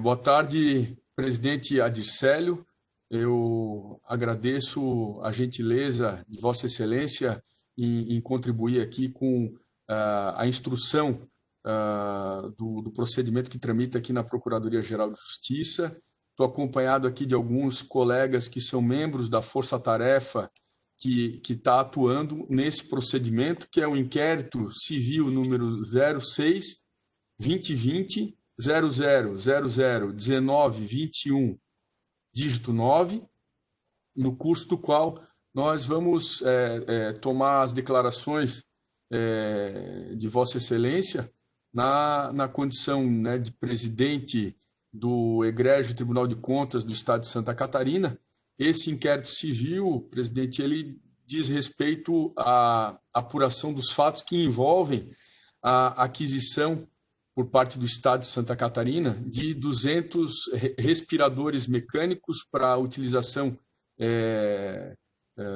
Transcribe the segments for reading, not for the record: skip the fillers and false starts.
Boa tarde, presidente Adircélio. Eu agradeço a gentileza de Vossa Excelência em contribuir aqui com a instrução do procedimento que tramita aqui na Procuradoria-Geral de Justiça. Estou acompanhado aqui de alguns colegas que são membros da Força-Tarefa que está atuando nesse procedimento, que é o inquérito civil número 06-2020 00001921, dígito 9, no curso do qual nós vamos tomar as declarações de Vossa Excelência na condição, né, de presidente do Egrégio Tribunal de Contas do Estado de Santa Catarina. Esse inquérito civil, presidente, ele diz respeito à apuração dos fatos que envolvem a aquisição por parte do Estado de Santa Catarina de 200 respiradores mecânicos para utilização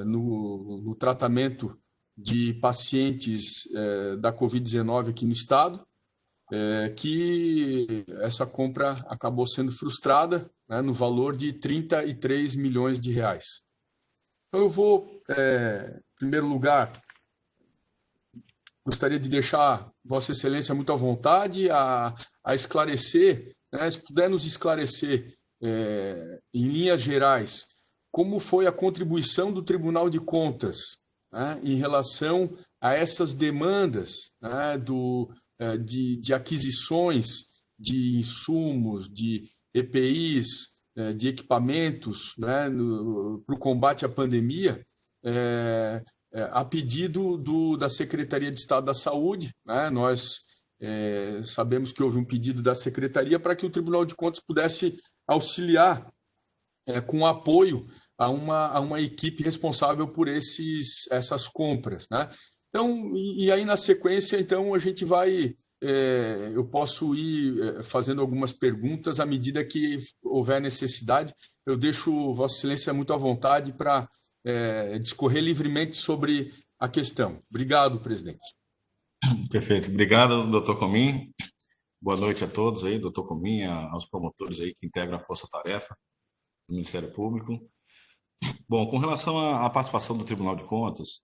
no tratamento de pacientes da Covid-19 aqui no Estado, que essa compra acabou sendo frustrada, né, no valor de 33 milhões de reais. Então, eu vou, em primeiro lugar, gostaria de deixar Vossa Excelência muito à vontade a esclarecer, né, se puder nos esclarecer, em linhas gerais, como foi a contribuição do Tribunal de Contas, né, em relação a essas demandas, né, de aquisições de insumos, de EPIs, de equipamentos, né, para o combate à pandemia, a pedido da Secretaria de Estado da Saúde, né? Nós sabemos que houve um pedido da Secretaria para que o Tribunal de Contas pudesse auxiliar com apoio a uma equipe responsável por essas compras, né? Então, e aí na sequência, então, a gente vai, eu posso ir fazendo algumas perguntas à medida que houver necessidade. Eu deixo Vossa Excelência muito à vontade para discorrer livremente sobre a questão. Obrigado, presidente. Perfeito. Obrigado, doutor Comim. Boa noite a todos aí, doutor Comim, aos promotores aí que integram a Força Tarefa do Ministério Público. Bom, com relação à participação do Tribunal de Contas,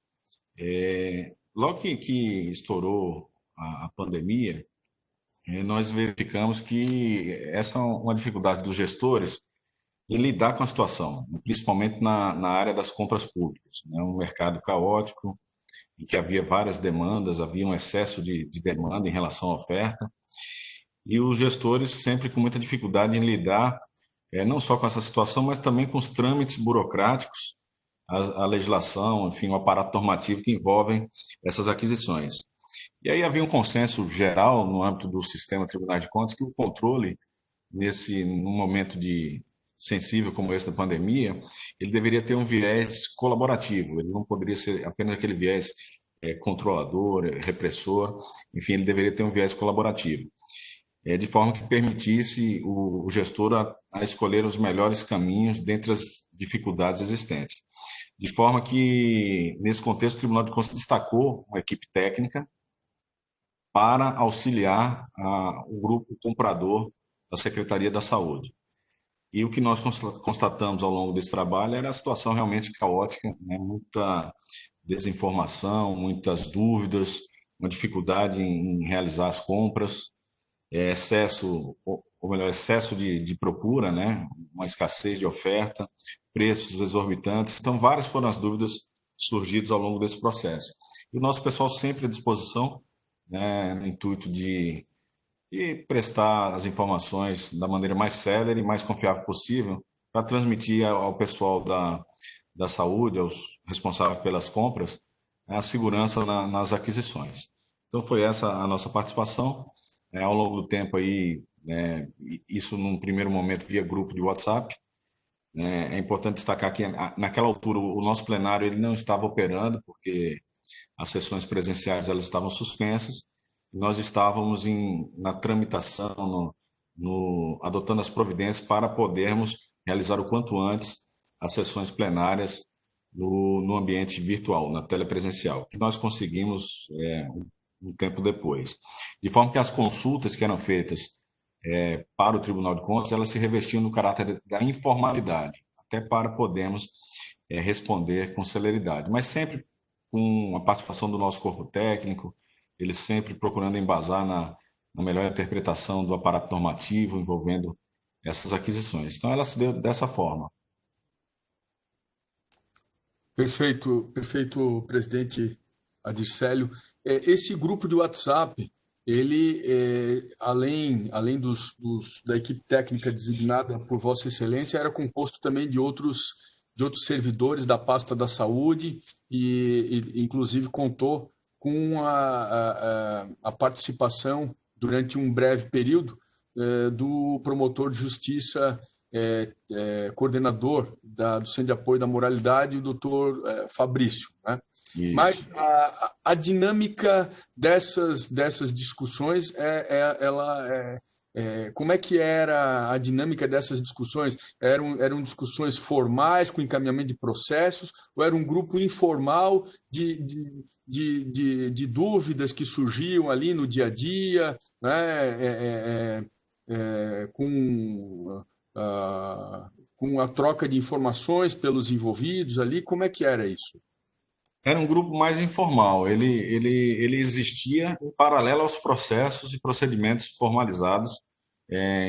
logo que estourou a pandemia, nós verificamos que essa é uma dificuldade dos gestores em lidar com a situação, principalmente na área das compras públicas, né? Um mercado caótico, em que havia várias demandas, havia um excesso de demanda em relação à oferta, e os gestores sempre com muita dificuldade em lidar não só com essa situação, mas também com os trâmites burocráticos, a legislação, enfim, o aparato normativo que envolvem essas aquisições. E aí havia um consenso geral no âmbito do sistema Tribunal de Contas que o controle, num momento sensível como esse da pandemia, ele deveria ter um viés colaborativo, ele não poderia ser apenas aquele viés controlador, repressor, enfim, ele deveria ter um viés colaborativo, de forma que permitisse o gestor a escolher os melhores caminhos dentre as dificuldades existentes. De forma que, nesse contexto, o Tribunal de Contas destacou uma equipe técnica para auxiliar o grupo comprador da Secretaria da Saúde. E o que nós constatamos ao longo desse trabalho era a situação realmente caótica, né? Muita desinformação, muitas dúvidas, uma dificuldade em realizar as compras, excesso de procura, né? Uma escassez de oferta, preços exorbitantes. Então, várias foram as dúvidas surgidas ao longo desse processo. E o nosso pessoal sempre à disposição, né, no intuito de prestar as informações da maneira mais célere e mais confiável possível para transmitir ao pessoal da saúde, aos responsáveis pelas compras, a segurança nas aquisições. Então, foi essa a nossa participação. Ao longo do tempo, aí, isso num primeiro momento via grupo de WhatsApp. É importante destacar que, naquela altura, o nosso plenário ele não estava operando, porque as sessões presenciais elas estavam suspensas. Nós estávamos na tramitação, adotando as providências para podermos realizar o quanto antes as sessões plenárias no ambiente virtual, na telepresencial, que nós conseguimos um tempo depois. De forma que as consultas que eram feitas para o Tribunal de Contas, elas se revestiam no caráter da informalidade, até para podermos responder com celeridade, mas sempre com a participação do nosso corpo técnico, eles sempre procurando embasar na melhor interpretação do aparato normativo envolvendo essas aquisições. Então, ela se deu dessa forma. Perfeito, perfeito, presidente Adircélio. Esse grupo de WhatsApp, ele, além da equipe técnica designada por Vossa Excelência, era composto também de outros servidores da pasta da saúde e inclusive, contou com a participação, durante um breve período, do promotor de justiça, coordenador do Centro de Apoio da Moralidade, o doutor Fabrício, né? Isso. Mas a dinâmica dessas discussões, como é que era a dinâmica dessas discussões? Eram discussões formais, com encaminhamento de processos, ou era um grupo informal de dúvidas que surgiam ali no dia a dia, né? Com a troca de informações pelos envolvidos ali? Como é que era isso? Era um grupo mais informal, ele existia em paralelo aos processos e procedimentos formalizados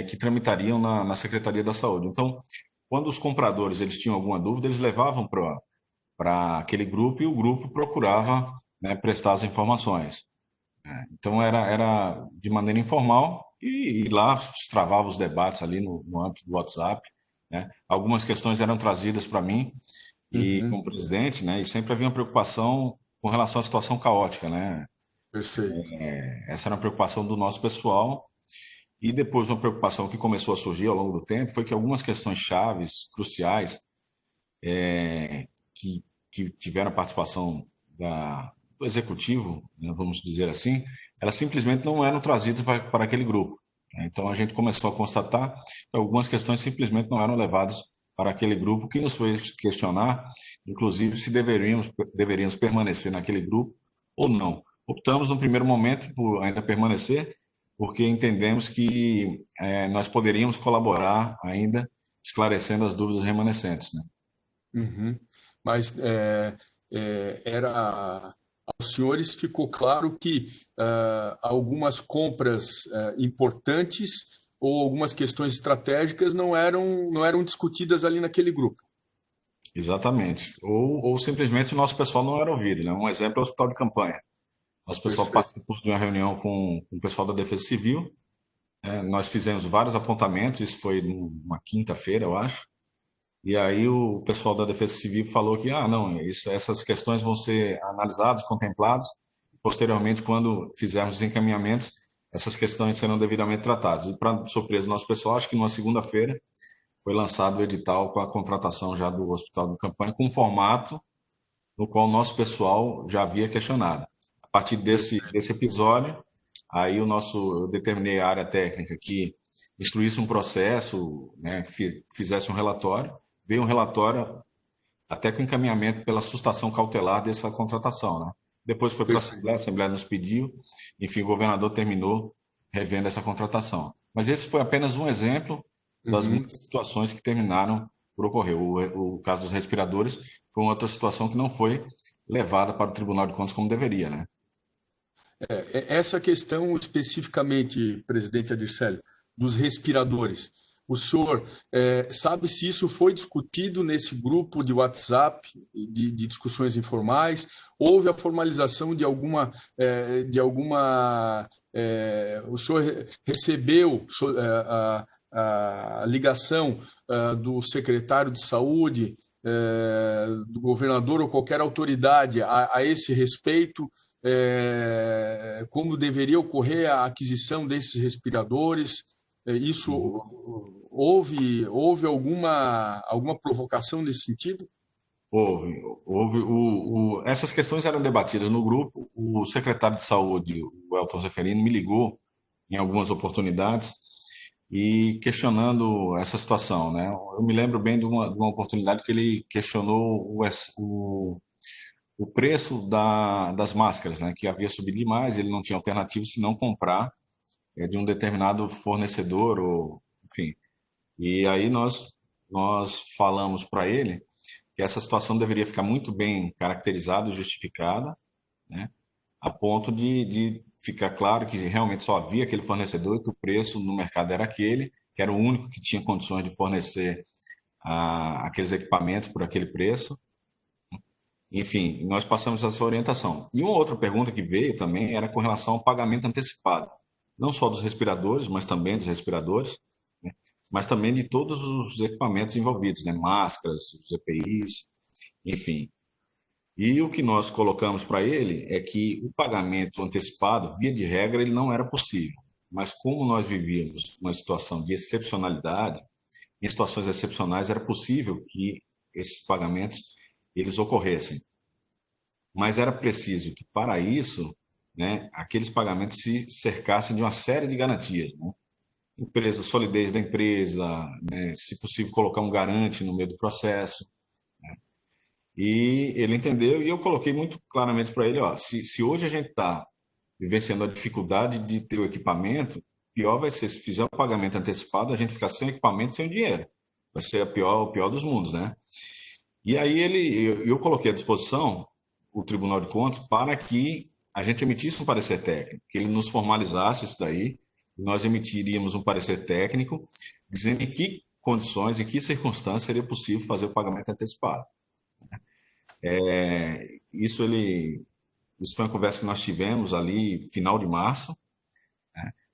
que tramitariam na Secretaria da Saúde. Então, quando os compradores eles tinham alguma dúvida, eles levavam para aquele grupo e o grupo procurava, né, prestar as informações. Então, era de maneira informal e lá se travava os debates ali no âmbito do WhatsApp, né? Algumas questões eram trazidas para mim e Uhum, como presidente, né, e sempre havia uma preocupação com relação à situação caótica, né? perfeito. Essa era uma preocupação do nosso pessoal. E depois uma preocupação que começou a surgir ao longo do tempo foi que algumas questões chaves, cruciais, que tiveram a participação do executivo, né, vamos dizer assim, elas simplesmente não eram trazidas para aquele grupo, né? Então a gente começou a constatar que algumas questões simplesmente não eram levadas para aquele grupo, que nos fez questionar, inclusive, se deveríamos permanecer naquele grupo ou não. Optamos, no primeiro momento, por ainda permanecer, porque entendemos que nós poderíamos colaborar ainda, esclarecendo as dúvidas remanescentes, né? Uhum. Mas aos senhores ficou claro que algumas compras importantes ou algumas questões estratégicas não eram discutidas ali naquele grupo. Exatamente. Ou simplesmente o nosso pessoal não era ouvido, né? Um exemplo é o hospital de campanha. Nosso pessoal Perfeito. participou de uma reunião com o pessoal da Defesa Civil, né? Nós fizemos vários apontamentos, isso foi numa quinta-feira, eu acho. E aí o pessoal da Defesa Civil falou que, não, essas questões vão ser analisadas, contempladas. Posteriormente, quando fizermos os encaminhamentos, essas questões serão devidamente tratadas. E, para surpresa do nosso pessoal, acho que numa segunda-feira foi lançado o edital com a contratação já do Hospital de Campanha, com um formato no qual o nosso pessoal já havia questionado. A partir desse episódio, aí eu determinei a área técnica que instruísse um processo, né, fizesse um relatório, veio um relatório até com encaminhamento pela sustação cautelar dessa contratação, né? Depois foi para Perfeito. a Assembleia nos pediu, enfim, o governador terminou revendo essa contratação. Mas esse foi apenas um exemplo das Uhum. muitas situações que terminaram por ocorrer. O caso dos respiradores foi uma outra situação que não foi levada para o Tribunal de Contas como deveria, né? Essa questão especificamente, presidente Adircélio, dos respiradores. O senhor sabe se isso foi discutido nesse grupo de WhatsApp de discussões informais? Houve a formalização de alguma. O senhor recebeu a ligação do secretário de saúde, do governador ou qualquer autoridade a esse respeito? Como deveria ocorrer a aquisição desses respiradores? Isso houve alguma provocação nesse sentido? Houve essas questões eram debatidas no grupo. O secretário de Saúde, o Elton Zeferino, me ligou em algumas oportunidades e questionando essa situação, né? Eu me lembro bem de uma oportunidade que ele questionou o preço das máscaras, né? Que havia subido demais, ele não tinha alternativa senão comprar de um determinado fornecedor, ou, enfim. E aí nós falamos para ele que essa situação deveria ficar muito bem caracterizada e justificada, né? A ponto de ficar claro que realmente só havia aquele fornecedor e que o preço no mercado era aquele, que era o único que tinha condições de fornecer aqueles equipamentos por aquele preço. Enfim, nós passamos essa orientação. E uma outra pergunta que veio também era com relação ao pagamento antecipado, não só dos respiradores, mas também dos respiradores, né? Mas também de todos os equipamentos envolvidos, né? Máscaras, os EPIs, enfim. E o que nós colocamos para ele é que o pagamento antecipado, via de regra, ele não era possível. Mas como nós vivíamos uma situação de excepcionalidade, em situações excepcionais era possível que esses pagamentos eles ocorressem. Mas era preciso que, para isso, né, aqueles pagamentos se cercassem de uma série de garantias, né? Empresa, solidez da empresa, né, se possível colocar um garante no meio do processo. E ele entendeu e eu coloquei muito claramente para ele, ó, se hoje a gente está vivenciando a dificuldade de ter o equipamento, pior vai ser se fizer o pagamento antecipado, a gente ficar sem equipamento, sem dinheiro. Vai ser o pior dos mundos, né? E aí eu coloquei à disposição o Tribunal de Contas para que a gente emitisse um parecer técnico, que ele nos formalizasse isso daí, e nós emitiríamos um parecer técnico dizendo em que condições, em que circunstâncias seria possível fazer o pagamento antecipado. Isso foi uma conversa que nós tivemos ali final de março.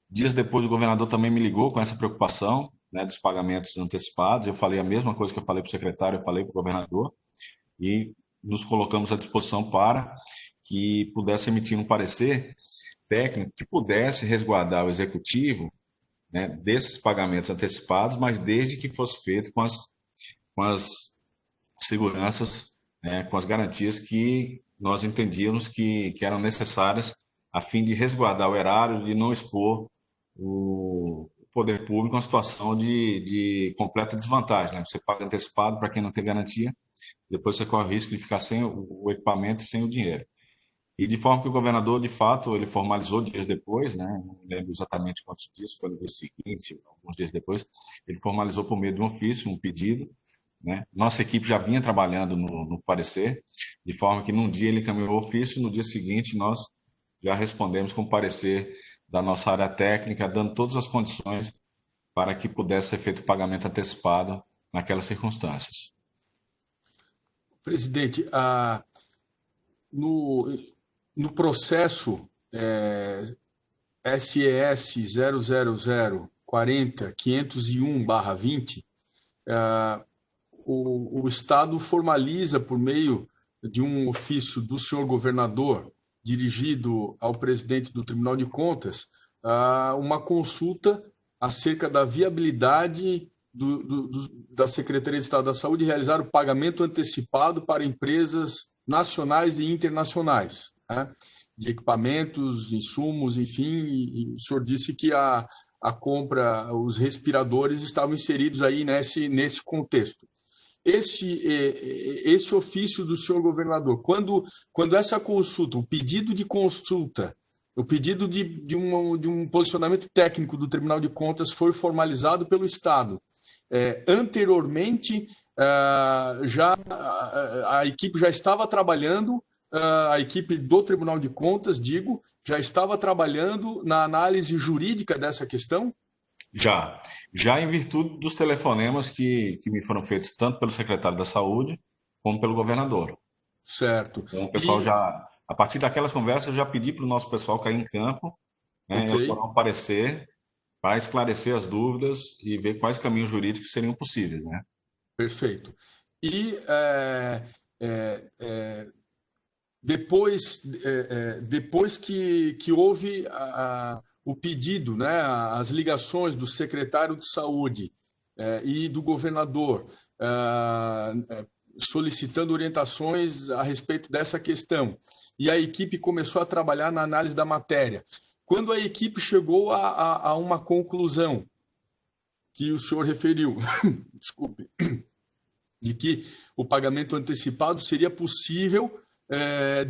Dias depois o governador também me ligou com essa preocupação, né, dos pagamentos antecipados. Eu falei a mesma coisa que eu falei para o secretário, eu falei para o governador e nos colocamos à disposição para que pudesse emitir um parecer técnico que pudesse resguardar o executivo, né, desses pagamentos antecipados, mas desde que fosse feito com as seguranças, né, com as garantias que nós entendíamos que eram necessárias a fim de resguardar o erário, de não expor o poder público a uma situação de completa desvantagem, né? Você paga antecipado para quem não tem garantia, depois você corre o risco de ficar sem o equipamento e sem o dinheiro. E de forma que o governador, de fato, ele formalizou dias depois, né? Não lembro exatamente quantos dias, foi no dia seguinte, alguns dias depois, ele formalizou por meio de um ofício, um pedido, né? Nossa equipe já vinha trabalhando no parecer, de forma que num dia ele encaminhou o ofício, no dia seguinte nós já respondemos com o parecer da nossa área técnica, dando todas as condições para que pudesse ser feito o pagamento antecipado naquelas circunstâncias. Presidente, no processo SES 00040-501/20, o Estado formaliza, por meio de um ofício do senhor governador, dirigido ao presidente do Tribunal de Contas, uma consulta acerca da viabilidade da Secretaria de Estado da Saúde realizar o pagamento antecipado para empresas nacionais e internacionais, né, de equipamentos, insumos, enfim, e o senhor disse que a compra, os respiradores estavam inseridos aí nesse contexto. Esse ofício do senhor governador, quando essa consulta, o pedido de consulta, o pedido de um posicionamento técnico do Tribunal de Contas foi formalizado pelo Estado. Anteriormente, a equipe já estava trabalhando, a equipe do Tribunal de Contas, já estava trabalhando na análise jurídica dessa questão? Já em virtude dos telefonemas que me foram feitos tanto pelo secretário da Saúde como pelo governador. Certo. Então, o pessoal a partir daquelas conversas, eu já pedi para o nosso pessoal cair em campo, né, elaborar um parecer para esclarecer as dúvidas e ver quais caminhos jurídicos seriam possíveis, né? Perfeito. E depois que houve o pedido, né, as ligações do secretário de Saúde e do governador solicitando orientações a respeito dessa questão, e a equipe começou a trabalhar na análise da matéria. Quando a equipe chegou a uma conclusão que o senhor referiu, desculpe, de que o pagamento antecipado seria possível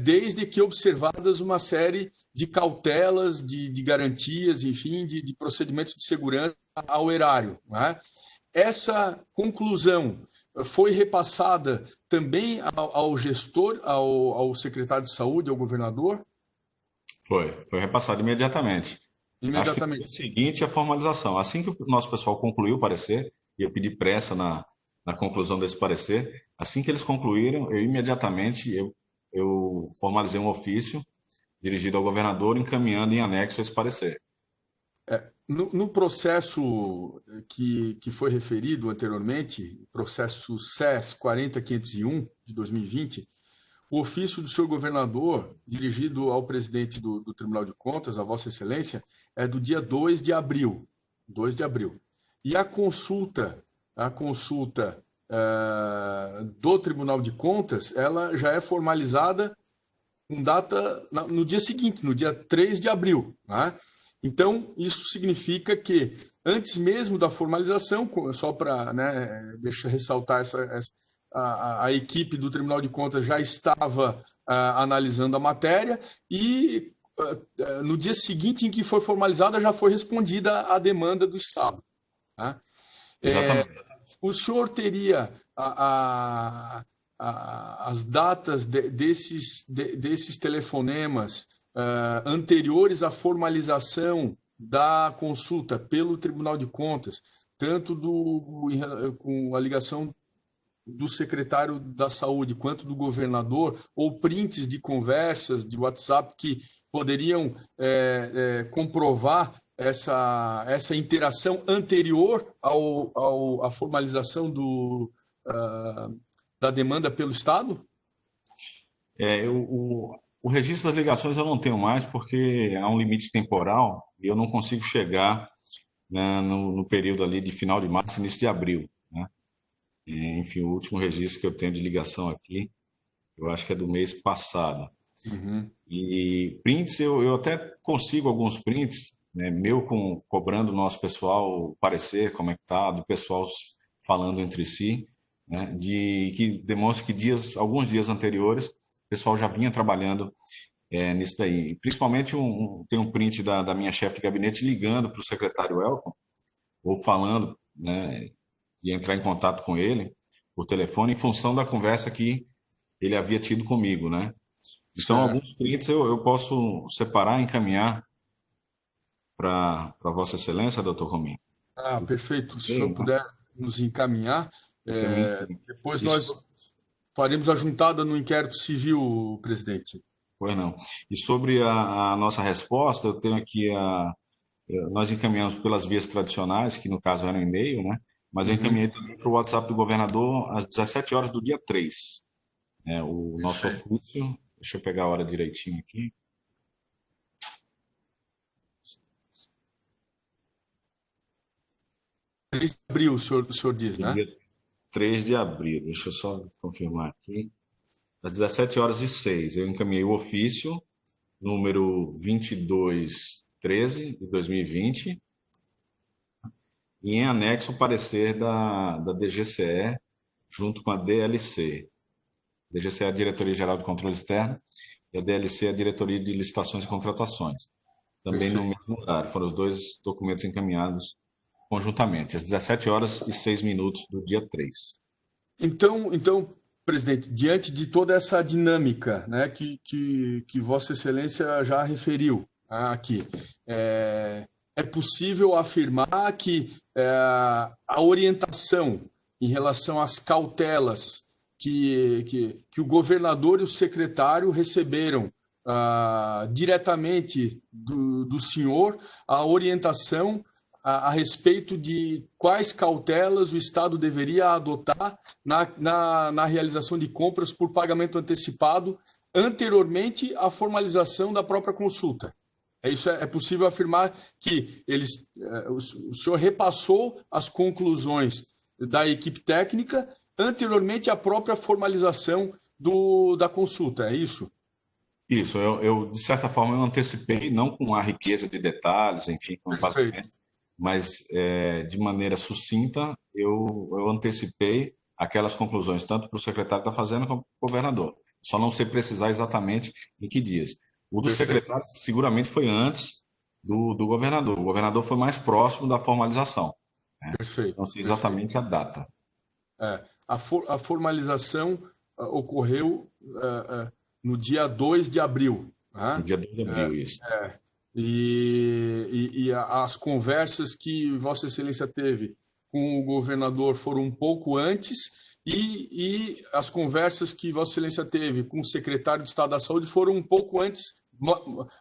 desde que observadas uma série de cautelas, de garantias, enfim, de procedimentos de segurança ao erário, né? Essa conclusão foi repassada também ao gestor, ao secretário de saúde, ao governador? Foi repassado imediatamente. Acho que no dia Imediatamente. seguinte a formalização. Assim que o nosso pessoal concluiu o parecer, e eu pedi pressa na conclusão desse parecer, assim que eles concluíram, eu formalizei um ofício dirigido ao governador, encaminhando em anexo esse parecer. No processo que foi referido anteriormente, processo SES 40501 de 2020, o ofício do senhor governador, dirigido ao presidente do Tribunal de Contas, a Vossa Excelência, é do dia 2 de abril. 2 de abril. E a consulta do Tribunal de Contas, ela já é formalizada com data no dia seguinte, no dia 3 de abril. Né? Então, isso significa que, antes mesmo da formalização, só para, né, deixa eu ressaltar a equipe do Tribunal de Contas já estava analisando a matéria e no dia seguinte em que foi formalizada já foi respondida a demanda do Estado. Tá? Exatamente. O senhor teria as datas desses telefonemas anteriores à formalização da consulta pelo Tribunal de Contas, tanto com a ligação do secretário da Saúde quanto do governador, ou prints de conversas de WhatsApp que poderiam comprovar essa interação anterior à formalização da demanda pelo Estado? O registro das ligações eu não tenho mais porque há um limite temporal e eu não consigo chegar, né, no período ali de final de março, início de abril, né? Enfim, o último registro que eu tenho de ligação aqui, eu acho que é do mês passado. Uhum. E prints, eu até consigo alguns prints, né, cobrando o nosso pessoal parecer como é que tá, do pessoal falando entre si, né, que demonstra que alguns dias anteriores o pessoal já vinha trabalhando nisso daí. Principalmente tem um print da minha chefe de gabinete ligando para o secretário Elton, ou falando, né, de entrar em contato com ele por telefone em função da conversa que ele havia tido comigo, né? Então, Certo. alguns prints eu posso separar e encaminhar para Vossa Excelência, doutor Romim. Perfeito. Se o senhor Bem, puder nos encaminhar, encaminho sim. depois nós Isso, faremos a juntada no inquérito civil, presidente. pois não. E sobre a nossa resposta, eu tenho aqui nós encaminhamos pelas vias tradicionais, que no caso era um e-mail, né? Mas eu Uhum. encaminhei também para o WhatsApp do governador às 17 horas do dia 3. Né? O nosso Perfeito. ofício, deixa eu pegar a hora direitinho aqui. 3 de abril, o senhor diz, Do né? dia 3 de abril, deixa eu só confirmar aqui. Às 17 horas e 6, eu encaminhei o ofício número 2213 de 2020 e em anexo o parecer da DGCE junto com a DLC. DGCE é a Diretoria Geral de Controle Externo e a DLC é a Diretoria de Licitações e Contratações. Também no Perfeito. mesmo horário, foram os dois documentos encaminhados conjuntamente, às 17 horas e 6 minutos do dia 3. Então, presidente, diante de toda essa dinâmica, né, que Vossa Excelência já referiu, né, aqui, é possível afirmar que a orientação em relação às cautelas que o governador e o secretário receberam diretamente do senhor, a orientação a respeito de quais cautelas o Estado deveria adotar na realização de compras por pagamento antecipado anteriormente à formalização da própria consulta. É possível afirmar que o senhor repassou as conclusões da equipe técnica anteriormente à própria formalização da consulta, é isso? Isso, de certa forma, eu antecipei, não com a riqueza de detalhes, enfim, com Perfeito. vazamento, mas de maneira sucinta, eu antecipei aquelas conclusões, tanto para o secretário da Fazenda como para o governador. só não sei precisar exatamente em que dias. O do Perfeito, secretário seguramente foi antes do governador. O governador foi mais próximo da formalização, né? perfeito, Não sei perfeito. exatamente a data. A formalização ocorreu no dia 2 de abril, No né? dia 2 de abril, isso. As conversas que Vossa Excelência teve com o governador foram um pouco antes, e as conversas que Vossa Excelência teve com o secretário de Estado da Saúde foram um pouco antes,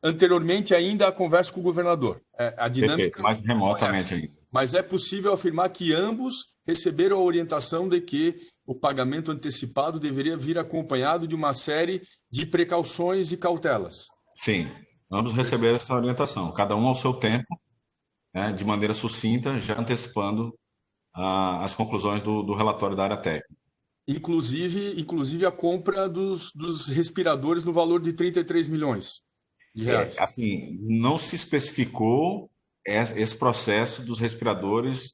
anteriormente ainda à conversa com o governador. A Perfeito, dinâmica mais foi essa. remotamente ainda. Mas é possível afirmar que ambos receberam a orientação de que o pagamento antecipado deveria vir acompanhado de uma série de precauções e cautelas. Sim, ambos receberam essa orientação, cada um ao seu tempo, né, de maneira sucinta, já antecipando as conclusões do relatório da área técnica. Inclusive a compra dos respiradores no valor de 33 milhões de reais. Assim, não se especificou esse processo dos respiradores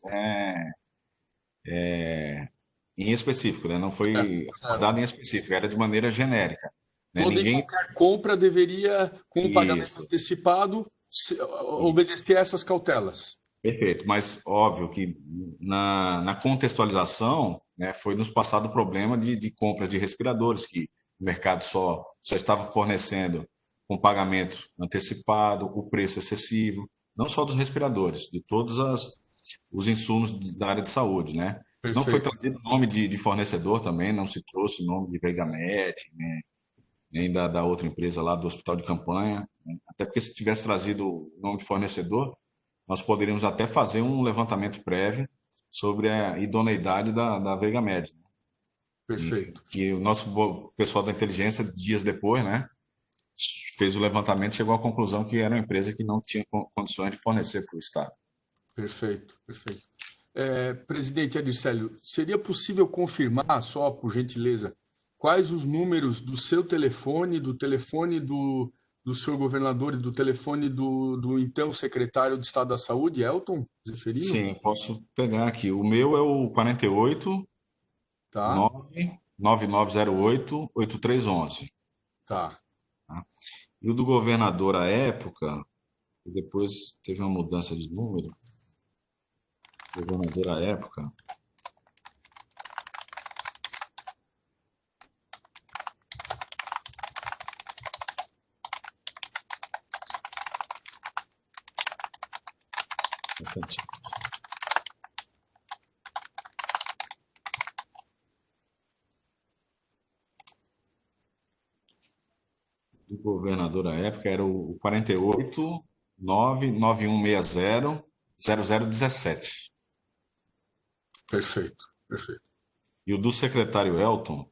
em específico, né? Não Certo, foi certo. acordado em específico, era de maneira genérica, né? Toda e Ninguém. qualquer compra deveria, com o pagamento Isso, antecipado, isso. obedecer a essas cautelas. Perfeito, mas óbvio que na contextualização, né, foi nos passado o problema de compra de respiradores, que o mercado só estava fornecendo com pagamento antecipado, o preço excessivo, não só dos respiradores, de todos os insumos da área de saúde, né? Não foi Perfeito. trazido nome de fornecedor também, não se trouxe nome de Veigamed, né, nem da outra empresa lá do hospital de campanha, né? Até porque se tivesse trazido o nome de fornecedor, nós poderíamos até fazer um levantamento prévio sobre a idoneidade da Veigamed, né? Perfeito. Que o nosso pessoal da inteligência, dias depois, né, fez o levantamento e chegou à conclusão que era uma empresa que não tinha condições de fornecer para o Estado. Perfeito. Perfeito. Presidente Adircélio, seria possível confirmar, só por gentileza, quais os números do seu telefone, do telefone do senhor governador e do telefone do então secretário de Estado da Saúde, Elton Zeferino? Sim, posso pegar aqui. O meu é o 48 Tá, 99908 8311. tá. Tá? E o do governador à época, depois teve uma mudança de número, o governador à época, bastante, do governador à época era o 48 99160 0017. Perfeito, perfeito. E o do secretário Elton,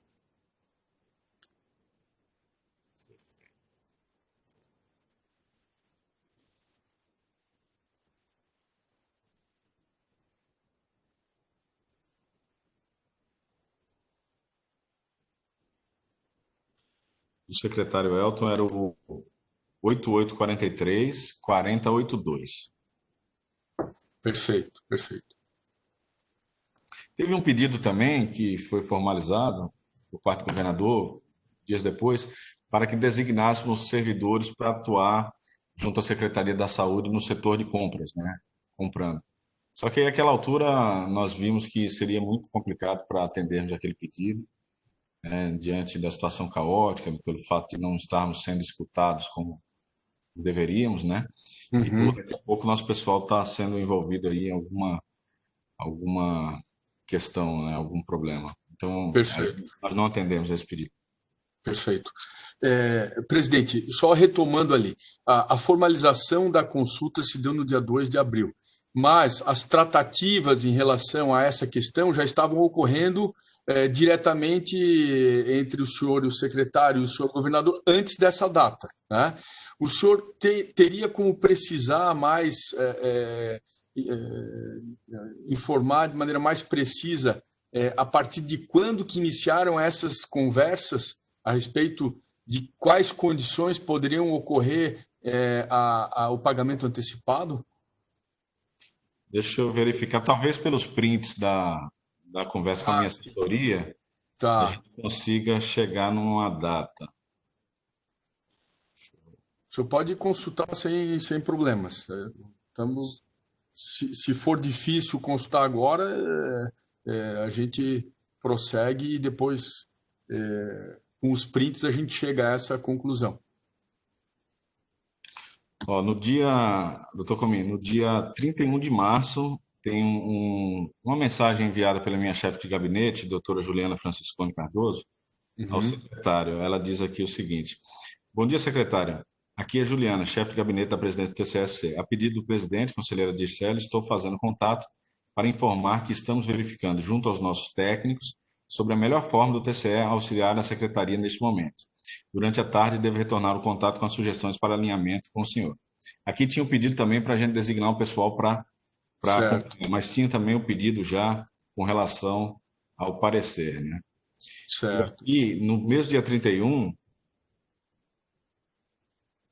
era o 8843 4082. Perfeito, perfeito. Teve um pedido também que foi formalizado por parte do governador, dias depois, para que designássemos servidores para atuar junto à Secretaria da Saúde no setor de compras, né? Comprando. Só que aí, naquela altura, nós vimos que seria muito complicado para atendermos aquele pedido, né, diante da situação caótica, pelo fato de não estarmos sendo escutados como deveríamos, né? E por Uhum, daqui a pouco nosso pessoal está sendo envolvido aí em alguma questão, né, algum problema. Então, aí perfeito, nós não atendemos esse pedido. perfeito. Presidente, só retomando ali, a formalização da consulta se deu no dia 2 de abril, mas as tratativas em relação a essa questão já estavam ocorrendo diretamente entre o senhor e o secretário e o senhor governador antes dessa data, né? O senhor teria como precisar mais, informar de maneira mais precisa a partir de quando que iniciaram essas conversas a respeito de quais condições poderiam ocorrer o pagamento antecipado? Deixa eu verificar, talvez pelos prints da conversa com a minha assessoria, a Tá. gente consiga chegar numa data. O senhor pode consultar sem problemas. Se for difícil consultar agora, a gente prossegue e depois, com os prints, a gente chega a essa conclusão. Ó, doutor Comino, no dia 31 de março, tem uma mensagem enviada pela minha chefe de gabinete, doutora Juliana Franciscone Cardoso, ao Uhum. secretário. Ela diz aqui o seguinte: bom dia, secretária. Aqui é Juliana, chefe de gabinete da presidente do TCSC. A pedido do presidente, conselheira Dircele, estou fazendo contato para informar que estamos verificando, junto aos nossos técnicos, sobre a melhor forma do TCE auxiliar a secretaria neste momento. Durante a tarde, devo retornar o contato com as sugestões para alinhamento com o senhor. Aqui tinha o pedido também para a gente designar um pessoal para Certo, acompanhar, mas tinha também o pedido já com relação ao parecer, né? E certo, aqui, no mês dia 31,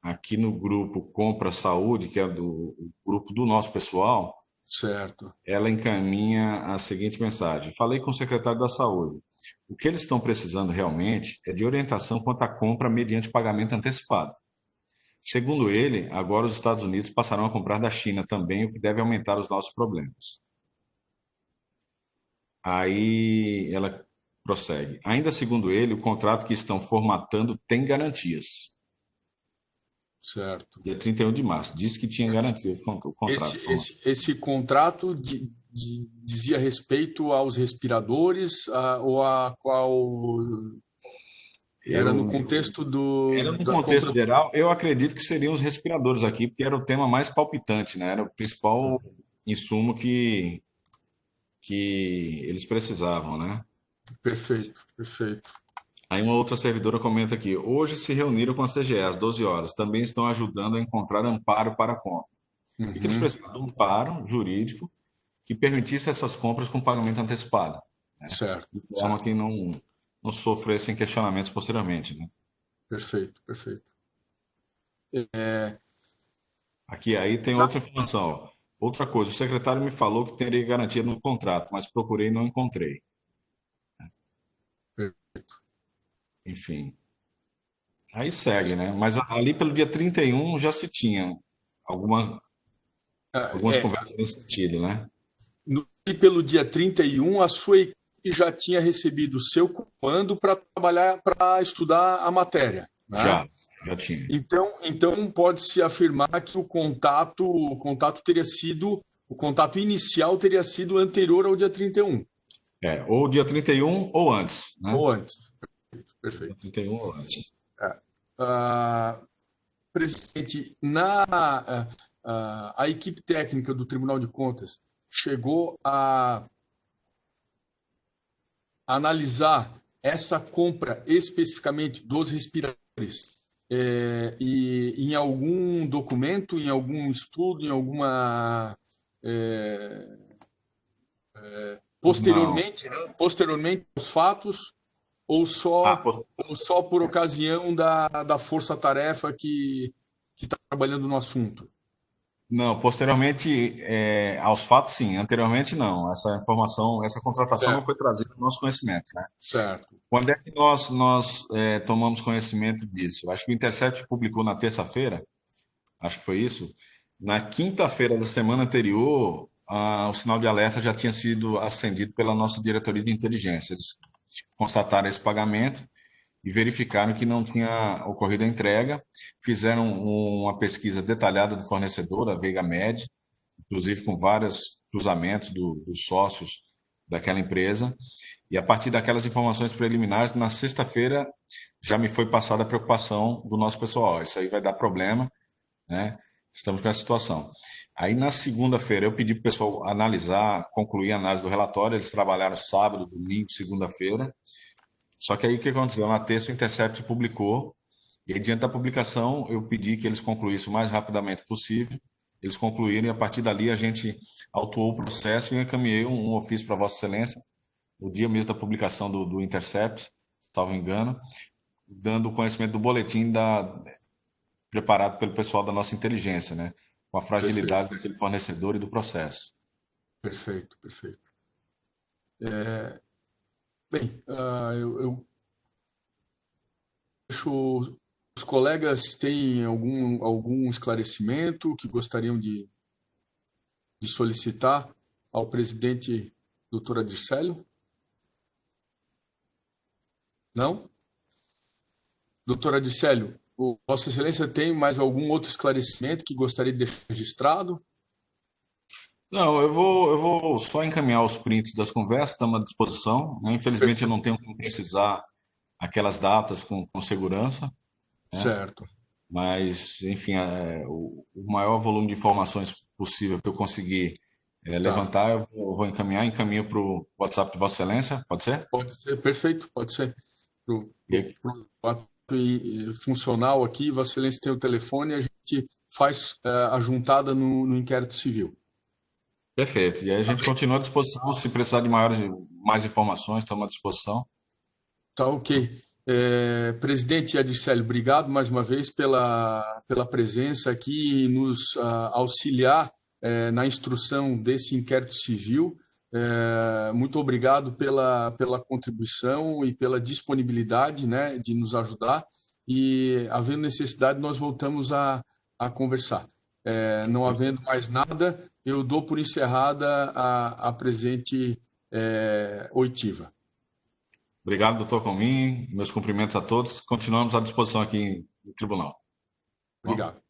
aqui no grupo Compra Saúde, que é o grupo do nosso pessoal, certo. ela encaminha a seguinte mensagem: falei com o secretário da Saúde. O que eles estão precisando realmente é de orientação quanto à compra mediante pagamento antecipado. Segundo ele, agora os Estados Unidos passarão a comprar da China também, o que deve aumentar os nossos problemas. Aí ela prossegue. Ainda segundo ele, o contrato que estão formatando tem garantias. Certo. Dia 31 de março, disse que tinha garantia o Esse, contrato. esse, esse contrato dizia respeito aos respiradores, ou a qual era no Eu, contexto era no da contexto compra. geral, eu acredito que seriam os respiradores aqui, porque era o tema mais palpitante, né? Era o principal insumo que eles precisavam, né? Perfeito, perfeito. Aí uma outra servidora comenta aqui: hoje se reuniram com a CGE às 12 horas, também estão ajudando a encontrar amparo para a compra. E que eles Uhum, precisavam de um amparo jurídico que permitisse essas compras com pagamento antecipado, certo, de forma certo. que não sofressem questionamentos posteriormente, né? Perfeito, perfeito. É, Aqui aí tem outra informação. Ó. Outra coisa, o secretário me falou que teria garantia no contrato, mas procurei e não encontrei. Enfim, aí segue, né? Mas ali pelo dia 31 já se tinha alguma, algumas é, conversas nesse sentido, né? e pelo dia 31, a sua equipe já tinha recebido o seu comando para trabalhar, para estudar a matéria, né? Já, já tinha. Então pode-se afirmar que o contato inicial teria sido anterior ao dia 31, É, ou dia 31 ou antes, né? ou antes. Dia Perfeito. 31 ou antes. Ah, presidente, a equipe técnica do Tribunal de Contas chegou a analisar essa compra especificamente dos respiradores, e em algum documento, em algum estudo, em alguma é, Não. posteriormente, né? Posteriormente aos fatos, ou Ah, só pô, ou só por ocasião da força-tarefa que está trabalhando no assunto. não, posteriormente aos fatos, sim. Anteriormente, não. Essa informação, essa contratação não Certo, foi trazida ao nosso conhecimento, né? certo. Quando é que nós tomamos conhecimento disso? Acho que o Intercept publicou na terça-feira, acho que foi isso. Na quinta-feira da semana anterior, o sinal de alerta já tinha sido acendido pela nossa diretoria de inteligência. Eles constataram esse pagamento e verificaram que não tinha ocorrido a entrega. Fizeram uma pesquisa detalhada do fornecedor, a Veiga Med, inclusive com vários cruzamentos dos sócios daquela empresa. E a partir daquelas informações preliminares, na sexta-feira já me foi passada a preocupação do nosso pessoal. Isso aí vai dar problema, né? Estamos com essa situação. Aí na segunda-feira eu pedi para o pessoal analisar, concluir a análise do relatório. Eles trabalharam sábado, domingo, segunda-feira. Só que aí o que aconteceu? Na terça o Intercept publicou, e aí, diante da publicação eu pedi que eles concluíssem o mais rapidamente possível. Eles concluíram e a partir dali a gente autuou o processo e eu encaminhei um ofício para Vossa Excelência, no dia mesmo da publicação do Intercept, salvo engano, dando conhecimento do boletim preparado pelo pessoal da nossa inteligência, né? Com a Perfeito, fragilidade daquele fornecedor e do processo. perfeito, perfeito. Bem, eu acho os colegas têm algum esclarecimento que gostariam de solicitar ao presidente doutor Adicélio? Não? Doutor Adicélio, Vossa Excelência tem mais algum outro esclarecimento que gostaria de deixar registrado? Não, eu vou só encaminhar os prints das conversas, estamos à disposição, né? Infelizmente eu não Perfeito. tenho como precisar aquelas datas com segurança, né? Certo. Mas, enfim, o maior volume de informações possível que eu conseguir Tá. levantar, eu vou encaminho para o WhatsApp de Vossa Excelência, pode ser? Pode ser, perfeito, pode ser. E aí, Pro ato funcional aqui, Vossa Excelência tem o telefone, a gente faz a juntada no inquérito civil. perfeito. E aí a Tá gente bem? continua à disposição, se precisar de mais informações, estamos à disposição. Tá ok. Presidente Adicélio, obrigado mais uma vez pela presença aqui e nos auxiliar na instrução desse inquérito civil. Muito obrigado pela contribuição e pela disponibilidade, né, de nos ajudar. E, havendo necessidade, nós voltamos a conversar. Não havendo mais nada, eu dou por encerrada a presente oitiva. Obrigado, doutor Comim. Meus cumprimentos a todos. Continuamos à disposição aqui no tribunal. Tá bom? Obrigado.